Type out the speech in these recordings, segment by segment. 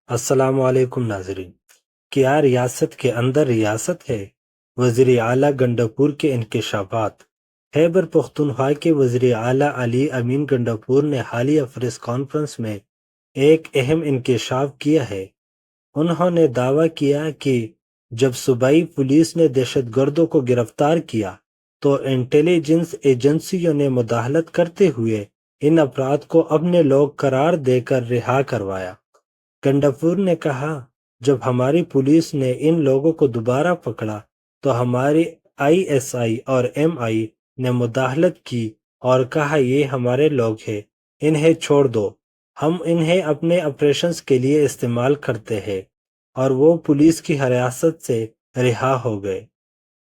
السلام علیکم ناظرین۔ کیا ریاست کے اندر ریاست ہے؟ وزیر اعلیٰ گنڈاپور کے انکشافات۔ خیبر پختونخوا کے وزیر اعلیٰ علی امین گنڈاپور نے حالیہ پریس کانفرنس میں ایک اہم انکشاف کیا ہے۔ انہوں نے دعویٰ کیا کہ جب صوبائی پولیس نے دہشت گردوں کو گرفتار کیا تو انٹیلیجنس ایجنسیوں نے مداخلت کرتے ہوئے ان افراد کو اپنے لوگ قرار دے کر رہا کروایا۔ گنڈاپور نے کہا، جب ہماری پولیس نے ان لوگوں کو دوبارہ پکڑا تو ہماری ISI اور MI نے مداخلت کی اور کہا یہ ہمارے لوگ ہیں، انہیں چھوڑ دو، ہم انہیں اپنے آپریشنز کے لیے استعمال کرتے ہیں، اور وہ پولیس کی حراست سے رہا ہو گئے۔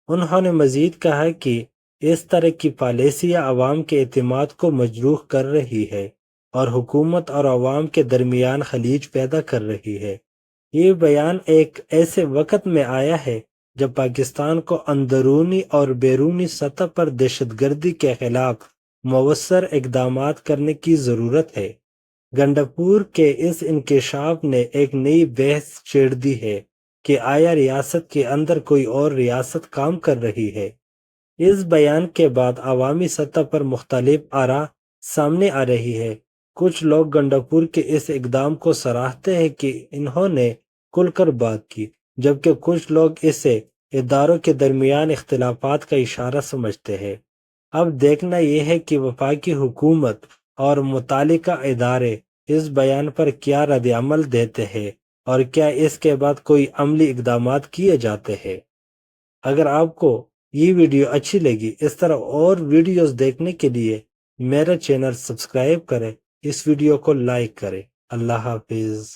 انہوں نے مزید کہا کہ اس طرح کی پالیسیاں عوام کے اعتماد کو مجروح کر رہی ہے اور حکومت اور عوام کے درمیان خلیج پیدا کر رہی ہے۔ یہ بیان ایک ایسے وقت میں آیا ہے جب پاکستان کو اندرونی اور بیرونی سطح پر دہشت گردی کے خلاف مؤثر اقدامات کرنے کی ضرورت ہے۔ گنڈاپور کے اس انکشاف نے ایک نئی بحث چھیڑ دی ہے کہ آیا ریاست کے اندر کوئی اور ریاست کام کر رہی ہے؟ اس بیان کے بعد عوامی سطح پر مختلف آراء سامنے آ رہی ہے۔ کچھ لوگ گنڈاپور کے اس اقدام کو سراہتے ہیں کہ انہوں نے کھل کر بات کی، جبکہ کچھ لوگ اسے اداروں کے درمیان اختلافات کا اشارہ سمجھتے ہیں۔ اب دیکھنا یہ ہے کہ وفاقی حکومت اور متعلقہ ادارے اس بیان پر کیا رد عمل دیتے ہیں اور کیا اس کے بعد کوئی عملی اقدامات کیے جاتے ہیں۔ اگر آپ کو یہ ویڈیو اچھی لگی، اس طرح اور ویڈیوز دیکھنے کے لیے میرا چینل سبسکرائب کریں، اس ویڈیو کو لائک کریں۔ اللہ حافظ۔